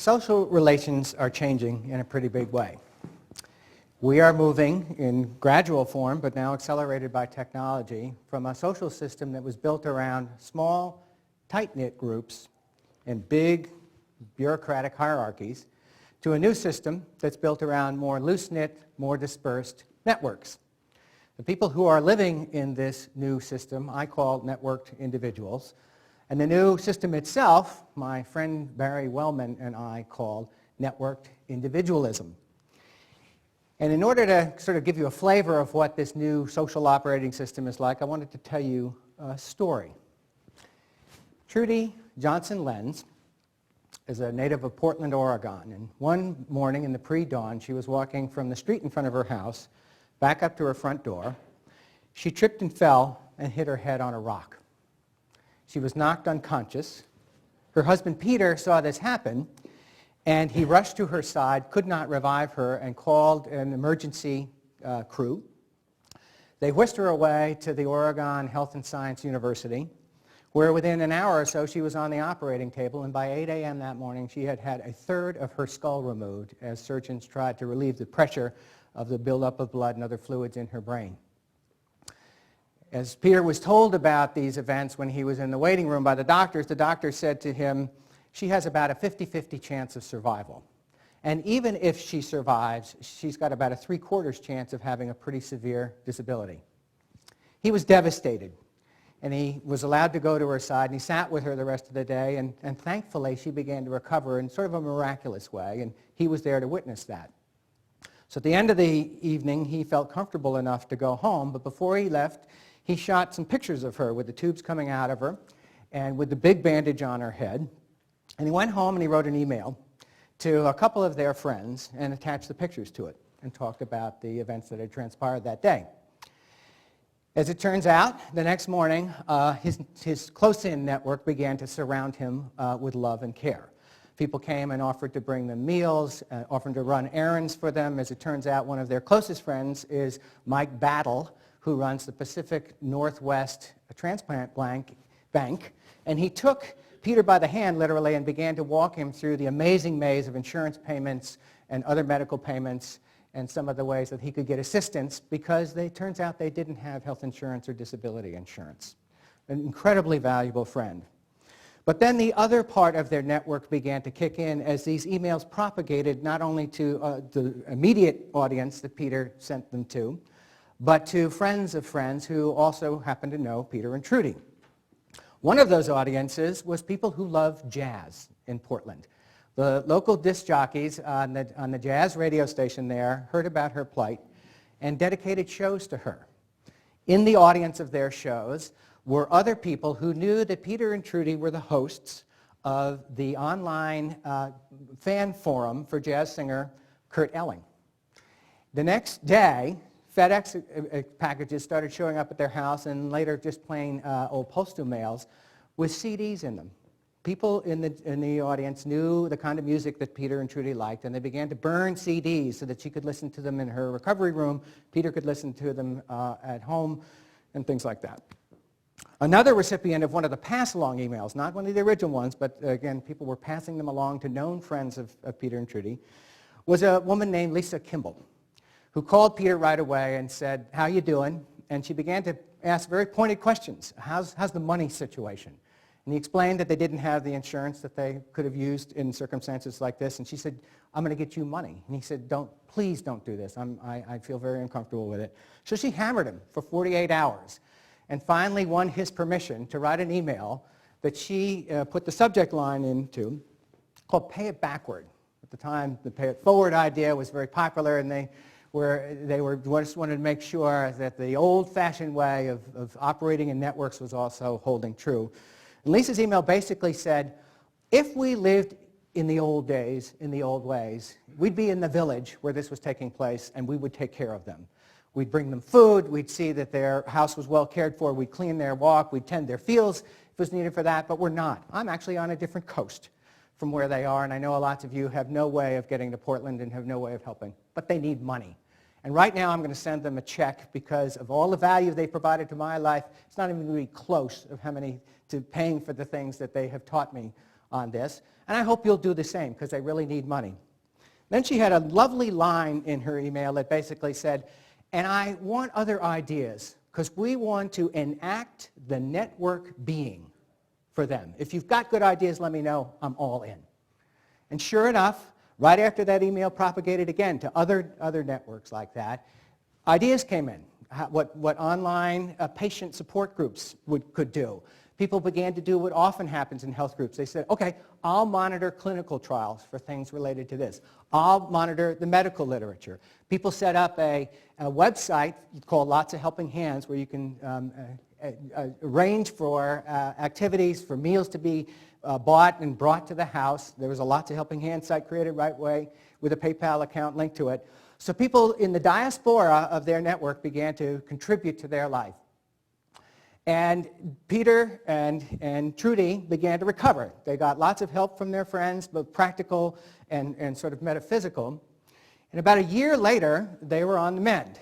social relations are changing in a pretty big way. We are moving in gradual form, but now accelerated by technology, from a social system that was built around small, tight-knit groups and big bureaucratic hierarchies to a new system that's built around more loose-knit, more dispersed networks. The people who are living in this new system I call networked individuals, and the new system itself, my friend Barry Wellman and I called networked individualism. And in order to sort of give you a flavor of what this new social operating system is like, I wanted to tell you a story. Trudy Johnson Lenz is a native of Portland, Oregon, and one morning in the pre-dawn, she was walking from the street in front of her house back up to her front door. She tripped and fell and hit her head on a rock. She was knocked unconscious. Her husband Peter saw this happen, and he rushed to her side, could not revive her, and called an emergency crew. They whisked her away to the Oregon Health and Science University, where within an hour or so she was on the operating table, and by 8 a.m. that morning she had had a third of her skull removed as surgeons tried to relieve the pressure of the buildup of blood and other fluids in her brain. As Peter was told about these events when he was in the waiting room by the doctor said to him, she has about a 50-50 chance of survival. And even if she survives, she's got about a 3/4 chance of having a pretty severe disability. He was devastated, and he was allowed to go to her side, and he sat with her the rest of the day, and thankfully she began to recover in sort of a miraculous way, and he was there to witness that. So at the end of the evening, he felt comfortable enough to go home, but before he left, he shot some pictures of her with the tubes coming out of her and with the big bandage on her head. And he went home and he wrote an email to a couple of their friends and attached the pictures to it and talked about the events that had transpired that day. As it turns out, the next morning, his close-in network began to surround him with love and care. People came and offered to bring them meals, offered to run errands for them. As it turns out, one of their closest friends is Mike Battle, who runs the Pacific Northwest Transplant Bank, and he took Peter by the hand, literally, and began to walk him through the amazing maze of insurance payments and other medical payments and some of the ways that he could get assistance because it turns out they didn't have health insurance or disability insurance. An incredibly valuable friend. But then the other part of their network began to kick in as these emails propagated not only to the immediate audience that Peter sent them to, but to friends of friends who also happened to know Peter and Trudy. One of those audiences was people who love jazz in Portland. The local disc jockeys on the jazz radio station there heard about her plight and dedicated shows to her. In the audience of their shows were other people who knew that Peter and Trudy were the hosts of the online fan forum for jazz singer Kurt Elling. The next day, FedEx packages started showing up at their house and later just plain old postal mails with CDs in them. People in the audience knew the kind of music that Peter and Trudy liked, and they began to burn CDs so that she could listen to them in her recovery room, Peter could listen to them at home, and things like that. Another recipient of one of the pass-along emails, not one of the original ones, but again, people were passing them along to known friends of Peter and Trudy, was a woman named Lisa Kimball, who called Peter right away and said, "How you doing?" And she began to ask very pointed questions. How's the money situation? And he explained that they didn't have the insurance that they could have used in circumstances like this. And she said, "I'm going to get you money." And he said, please don't do this. I feel very uncomfortable with it. So she hammered him for 48 hours and finally won his permission to write an email that she put the subject line into called "Pay It Backward." At the time, the Pay It Forward idea was very popular, and they just wanted to make sure that the old-fashioned way of operating in networks was also holding true. And Lisa's email basically said, if we lived in the old days, in the old ways, we'd be in the village where this was taking place, and we would take care of them. We'd bring them food, we'd see that their house was well cared for, we'd clean their walk, we'd tend their fields if it was needed for that, but we're not. I'm actually on a different coast from where they are, and I know lots of you have no way of getting to Portland and have no way of helping, but they need money. And right now I'm going to send them a check because of all the value they provided to my life. It's not even really close of to paying for the things that they have taught me on this, and I hope you'll do the same because they really need money. Then she had a lovely line in her email that basically said, and I want other ideas because we want to enact the network being for them. If you've got good ideas, let me know. I'm all in. And sure enough, right after that email propagated again to other networks like that, ideas came in, what online patient support groups could do. People began to do what often happens in health groups. They said, okay, I'll monitor clinical trials for things related to this. I'll monitor the medical literature. People set up a website called Lots of Helping Hands where you can arrange for activities, for meals to be bought and brought to the house. There was a Lots of Helping Hands site created right away with a PayPal account linked to it. So people in the diaspora of their network began to contribute to their life. And Peter and Trudy began to recover. They got lots of help from their friends, both practical and sort of metaphysical. And about a year later, they were on the mend.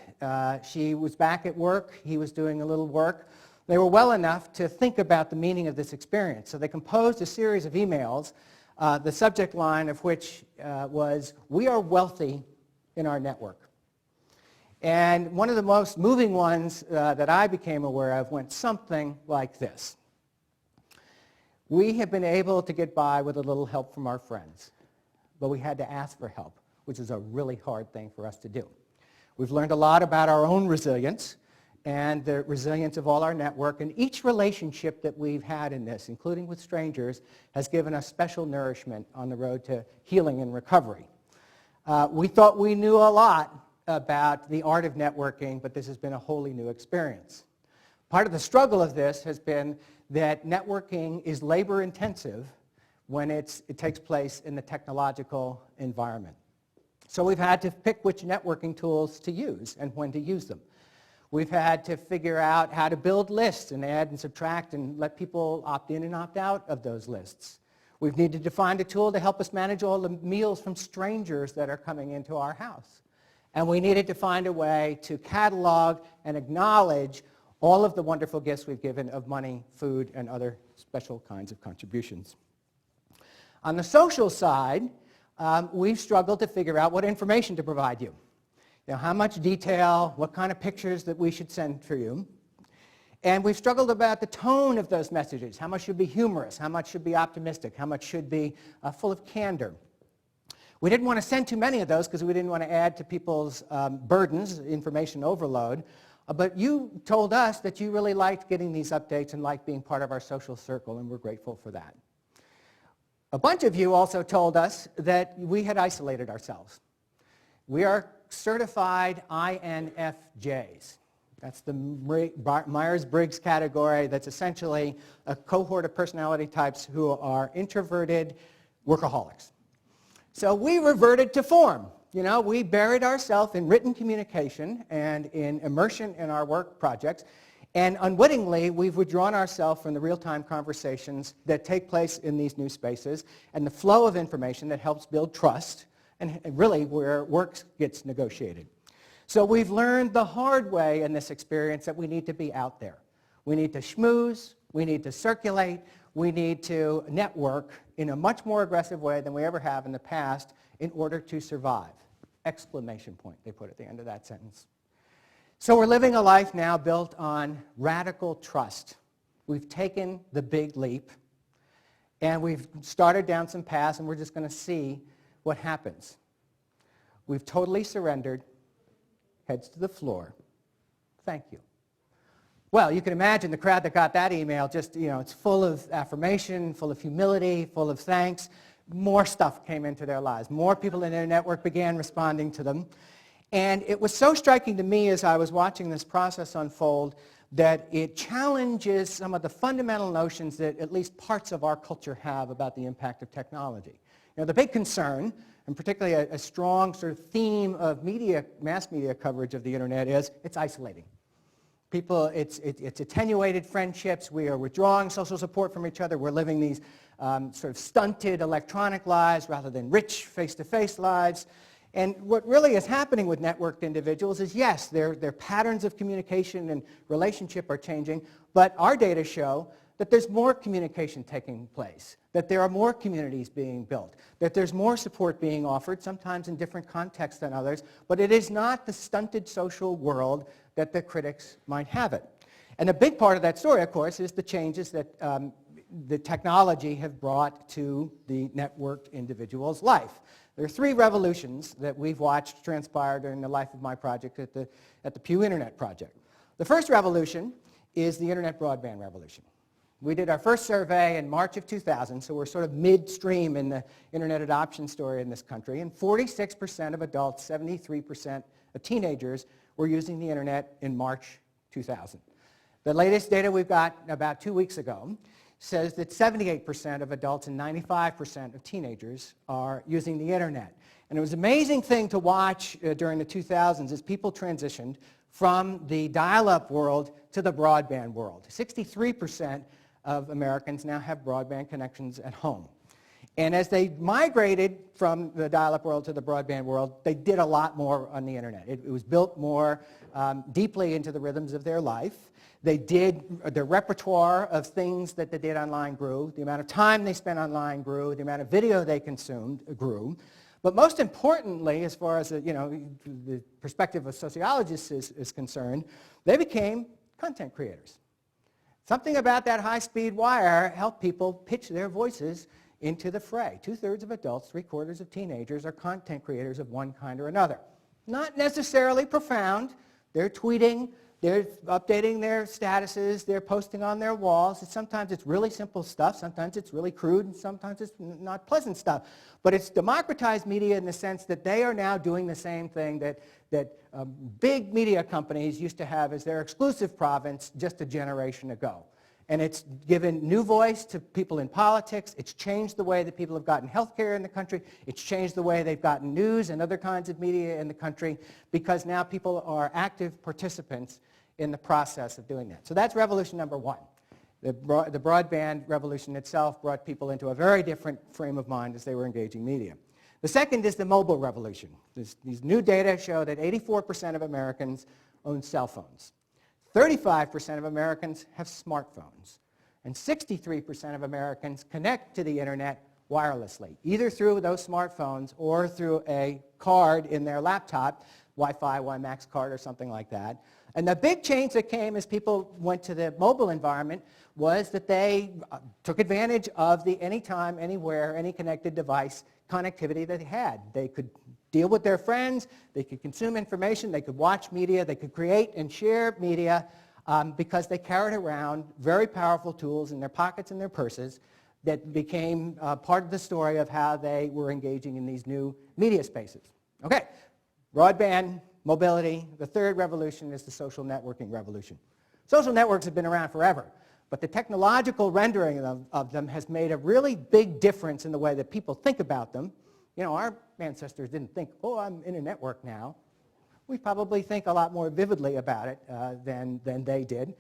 She was back at work. He was doing a little work. They were well enough to think about the meaning of this experience. So they composed a series of emails, the subject line of which was, "We are wealthy in our network." And one of the most moving ones that I became aware of went something like this. We have been able to get by with a little help from our friends, but we had to ask for help, which is a really hard thing for us to do. We've learned a lot about our own resilience and the resilience of all our network, and each relationship that we've had in this, including with strangers, has given us special nourishment on the road to healing and recovery. We thought we knew a lot about the art of networking, but this has been a wholly new experience. Part of the struggle of this has been that networking is labor intensive when it takes place in the technological environment. So we've had to pick which networking tools to use and when to use them. We've had to figure out how to build lists and add and subtract and let people opt in and opt out of those lists. We've needed to find a tool to help us manage all the meals from strangers that are coming into our house. And we needed to find a way to catalog and acknowledge all of the wonderful gifts we've given of money, food, and other special kinds of contributions. On the social side, we've struggled to figure out what information to provide you. You know, how much detail, what kind of pictures that we should send for you. And we've struggled about the tone of those messages. How much should be humorous? How much should be optimistic? How much should be full of candor? We didn't want to send too many of those because we didn't want to add to people's burdens, information overload. But you told us that you really liked getting these updates and liked being part of our social circle, and we're grateful for that. A bunch of you also told us that we had isolated ourselves. We are certified INFJs. That's the Myers-Briggs category. That's essentially a cohort of personality types who are introverted workaholics. So we reverted to form. You know, we buried ourselves in written communication and in immersion in our work projects, and unwittingly we've withdrawn ourselves from the real-time conversations that take place in these new spaces and the flow of information that helps build trust and really where work gets negotiated. So we've learned the hard way in this experience that we need to be out there. We need to schmooze, we need to circulate, we need to network in a much more aggressive way than we ever have in the past in order to survive. Exclamation point, they put at the end of that sentence. So we're living a life now built on radical trust. We've taken the big leap, and we've started down some paths, and we're just going to see what happens. We've totally surrendered, heads to the floor. Thank you. Well, you can imagine the crowd that got that email, just, you know, it's full of affirmation, full of humility, full of thanks. More stuff came into their lives. More people in their network began responding to them. And it was so striking to me as I was watching this process unfold that it challenges some of the fundamental notions that at least parts of our culture have about the impact of technology. You know, the big concern, and particularly a strong sort of theme of mass media coverage of the internet is it's isolating. People, it's attenuated friendships. We are withdrawing social support from each other. We're living these sort of stunted electronic lives rather than rich face-to-face lives. And what really is happening with networked individuals is, yes, their patterns of communication and relationship are changing, but our data show that there's more communication taking place, that there are more communities being built, that there's more support being offered, sometimes in different contexts than others, but it is not the stunted social world that the critics might have it. And a big part of that story, of course, is the changes that the technology have brought to the networked individual's life. There are three revolutions that we've watched transpire during the life of my project at the Pew Internet Project. The first revolution is the Internet Broadband Revolution. We did our first survey in March of 2000, so we're sort of midstream in the Internet adoption story in this country, and 46% of adults, 73% of teenagers were using the Internet in March 2000. The latest data we've got about 2 weeks ago says that 78% of adults and 95% of teenagers are using the Internet. And it was an amazing thing to watch during the 2000s as people transitioned from the dial-up world to the broadband world. 63% of Americans now have broadband connections at home. And as they migrated from the dial-up world to the broadband world, they did a lot more on the Internet. It was built more deeply into the rhythms of their life. Their repertoire of things that they did online grew. The amount of time they spent online grew. The amount of video they consumed grew. But most importantly, as far as the perspective of sociologists is concerned, they became content creators. Something about that high-speed wire helped people pitch their voices into the fray. 2/3 of adults, 3/4 of teenagers are content creators of one kind or another. Not necessarily profound. They're tweeting, they're updating their statuses, they're posting on their walls. Sometimes it's really simple stuff, sometimes it's really crude, and sometimes it's not pleasant stuff. But it's democratized media in the sense that they are now doing the same thing that big media companies used to have as their exclusive province just a generation ago. And it's given new voice to people in politics. It's changed the way that people have gotten health care in the country. It's changed the way they've gotten news and other kinds of media in the country because now people are active participants in the process of doing that. So that's revolution number one. The broadband revolution itself brought people into a very different frame of mind as they were engaging media. The second is the mobile revolution. These new data show that 84% of Americans own cell phones. 35% of Americans have smartphones. And 63% of Americans connect to the Internet wirelessly, either through those smartphones or through a card in their laptop, Wi-Fi, WiMAX card or something like that. And the big change that came as people went to the mobile environment was that they took advantage of the anytime, anywhere, any connected device connectivity that they had. They could deal with their friends, they could consume information, they could watch media, they could create and share media because they carried around very powerful tools in their pockets and their purses that became part of the story of how they were engaging in these new media spaces. Okay, broadband, mobility. The third revolution is the social networking revolution. Social networks have been around forever, but the technological rendering of them has made a really big difference in the way that people think about them. You know, our ancestors didn't think, oh, I'm in a network now. We probably think a lot more vividly about it than they did.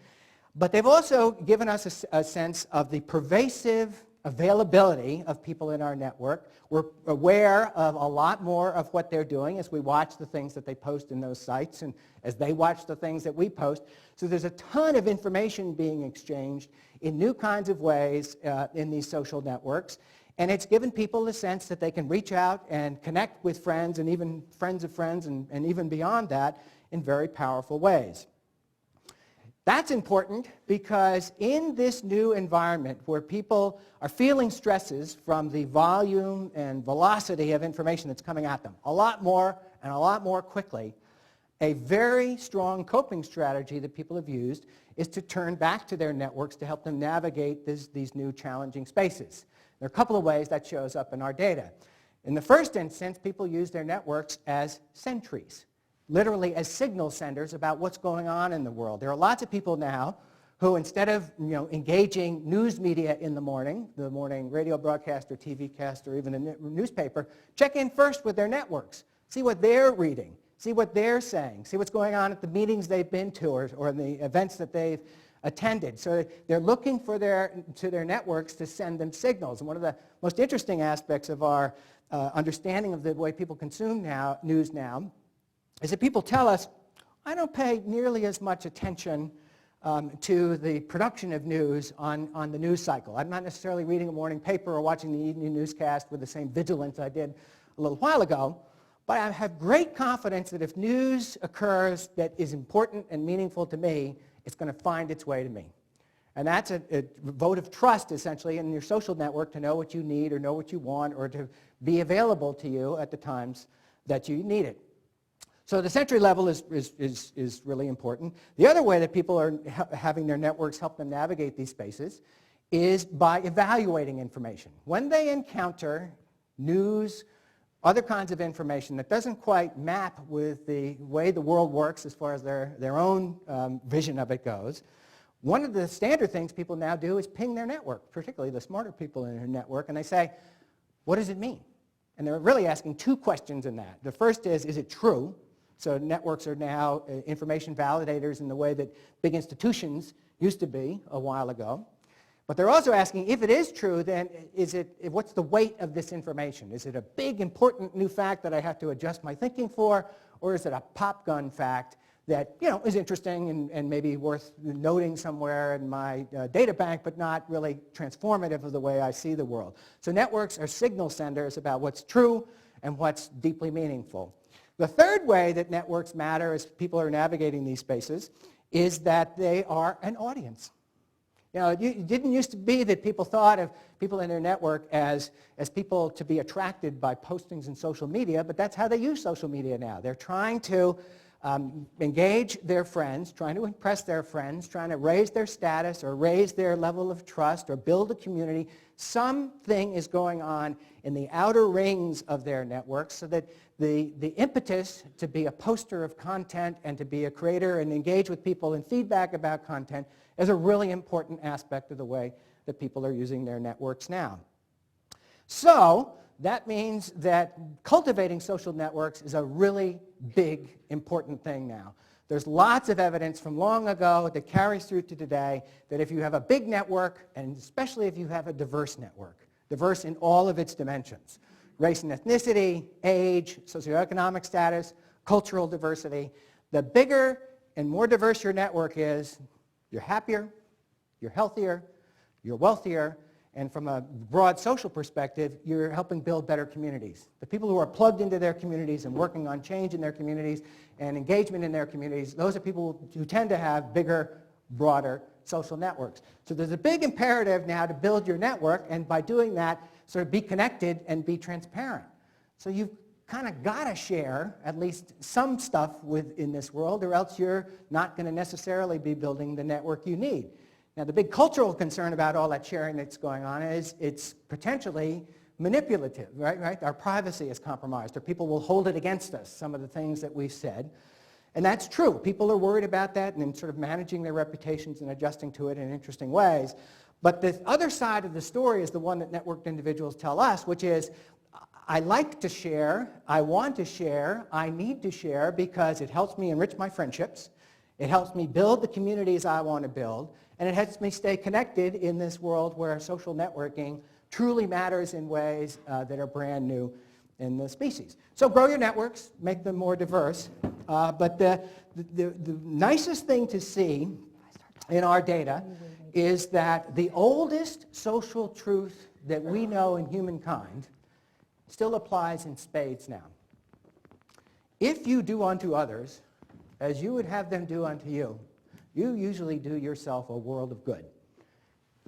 But they've also given us a sense of the pervasive availability of people in our network. We're aware of a lot more of what they're doing as we watch the things that they post in those sites and as they watch the things that we post. So there's a ton of information being exchanged in new kinds of ways in these social networks. And it's given people the sense that they can reach out and connect with friends and even friends of friends and even beyond that in very powerful ways. That's important because in this new environment where people are feeling stresses from the volume and velocity of information that's coming at them, a lot more and a lot more quickly, a very strong coping strategy that people have used is to turn back to their networks to help them navigate these new challenging spaces. There are a couple of ways that shows up in our data. In the first instance, people use their networks as sentries, literally as signal senders about what's going on in the world. There are lots of people now who, instead of engaging news media in the morning radio broadcast or TV cast or even a newspaper, check in first with their networks, see what they're reading, see what they're saying, see what's going on at the meetings they've been to or the events that they've attended. So they're looking to their networks to send them signals. And one of the most interesting aspects of our understanding of the way people consume news now is that people tell us, I don't pay nearly as much attention to the production of news on the news cycle. I'm not necessarily reading a morning paper or watching the evening newscast with the same vigilance I did a little while ago, but I have great confidence that if news occurs that is important and meaningful to me, it's going to find its way to me. And that's a vote of trust, essentially, in your social network to know what you need or know what you want or to be available to you at the times that you need it. So the sensory level is really important. The other way that people are having their networks help them navigate these spaces is by evaluating information. When they encounter news, other kinds of information that doesn't quite map with the way the world works as far as their own vision of it goes, one of the standard things people now do is ping their network, particularly the smarter people in their network, and they say, what does it mean? And they're really asking two questions in that. The first is it true? So networks are now information validators in the way that big institutions used to be a while ago. But they're also asking, if it is true, then what's the weight of this information? Is it a big, important new fact that I have to adjust my thinking for, or is it a pop gun fact that is interesting and maybe worth noting somewhere in my data bank, but not really transformative of the way I see the world? So networks are signal senders about what's true and what's deeply meaningful. The third way that networks matter as people are navigating these spaces is that they are an audience. It didn't used to be that people thought of people in their network as people to be attracted by postings in social media, but that's how they use social media now. They're trying to engage their friends, trying to impress their friends, trying to raise their status or raise their level of trust or build a community. Something is going on in the outer rings of their networks so that the impetus to be a poster of content and to be a creator and engage with people and feedback about content is a really important aspect of the way that people are using their networks now. So that means that cultivating social networks is a really big, important thing now. There's lots of evidence from long ago that carries through to today that if you have a big network, and especially if you have a diverse network, diverse in all of its dimensions, race and ethnicity, age, socioeconomic status, cultural diversity, the bigger and more diverse your network is, you're happier, you're healthier, you're wealthier, and from a broad social perspective, you're helping build better communities. The people who are plugged into their communities and working on change in their communities and engagement in their communities, those are people who tend to have bigger, broader social networks. So there's a big imperative now to build your network, and by doing that, sort of be connected and be transparent. So you've kind of got to share at least some stuff in this world, or else you're not going to necessarily be building the network you need. Now, the big cultural concern about all that sharing that's going on is it's potentially manipulative, right? Our privacy is compromised, or people will hold it against us, some of the things that we've said. And that's true. People are worried about that and sort of managing their reputations and adjusting to it in interesting ways. But the other side of the story is the one that networked individuals tell us, which is, I like to share, I want to share, I need to share because it helps me enrich my friendships, it helps me build the communities I want to build, and it helps me stay connected in this world where social networking truly matters in ways that are brand new in the species. So grow your networks, make them more diverse, but the nicest thing to see in our data is that the oldest social truth that we know in humankind still applies in spades now. If you do unto others as you would have them do unto you, you usually do yourself a world of good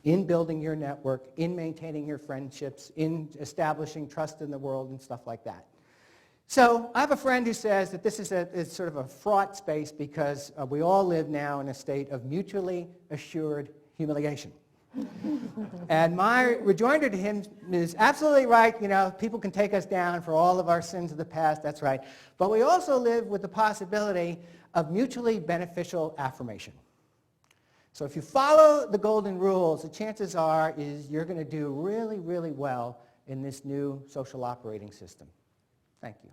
in building your network, in maintaining your friendships, in establishing trust in the world and stuff like that. So I have a friend who says that this is sort of a fraught space because we all live now in a state of mutually assured humiliation. And my rejoinder to him is absolutely right. People can take us down for all of our sins of the past, that's right. But we also live with the possibility of mutually beneficial affirmation. So if you follow the golden rules, the chances are is you're going to do really, really well in this new social operating system. Thank you.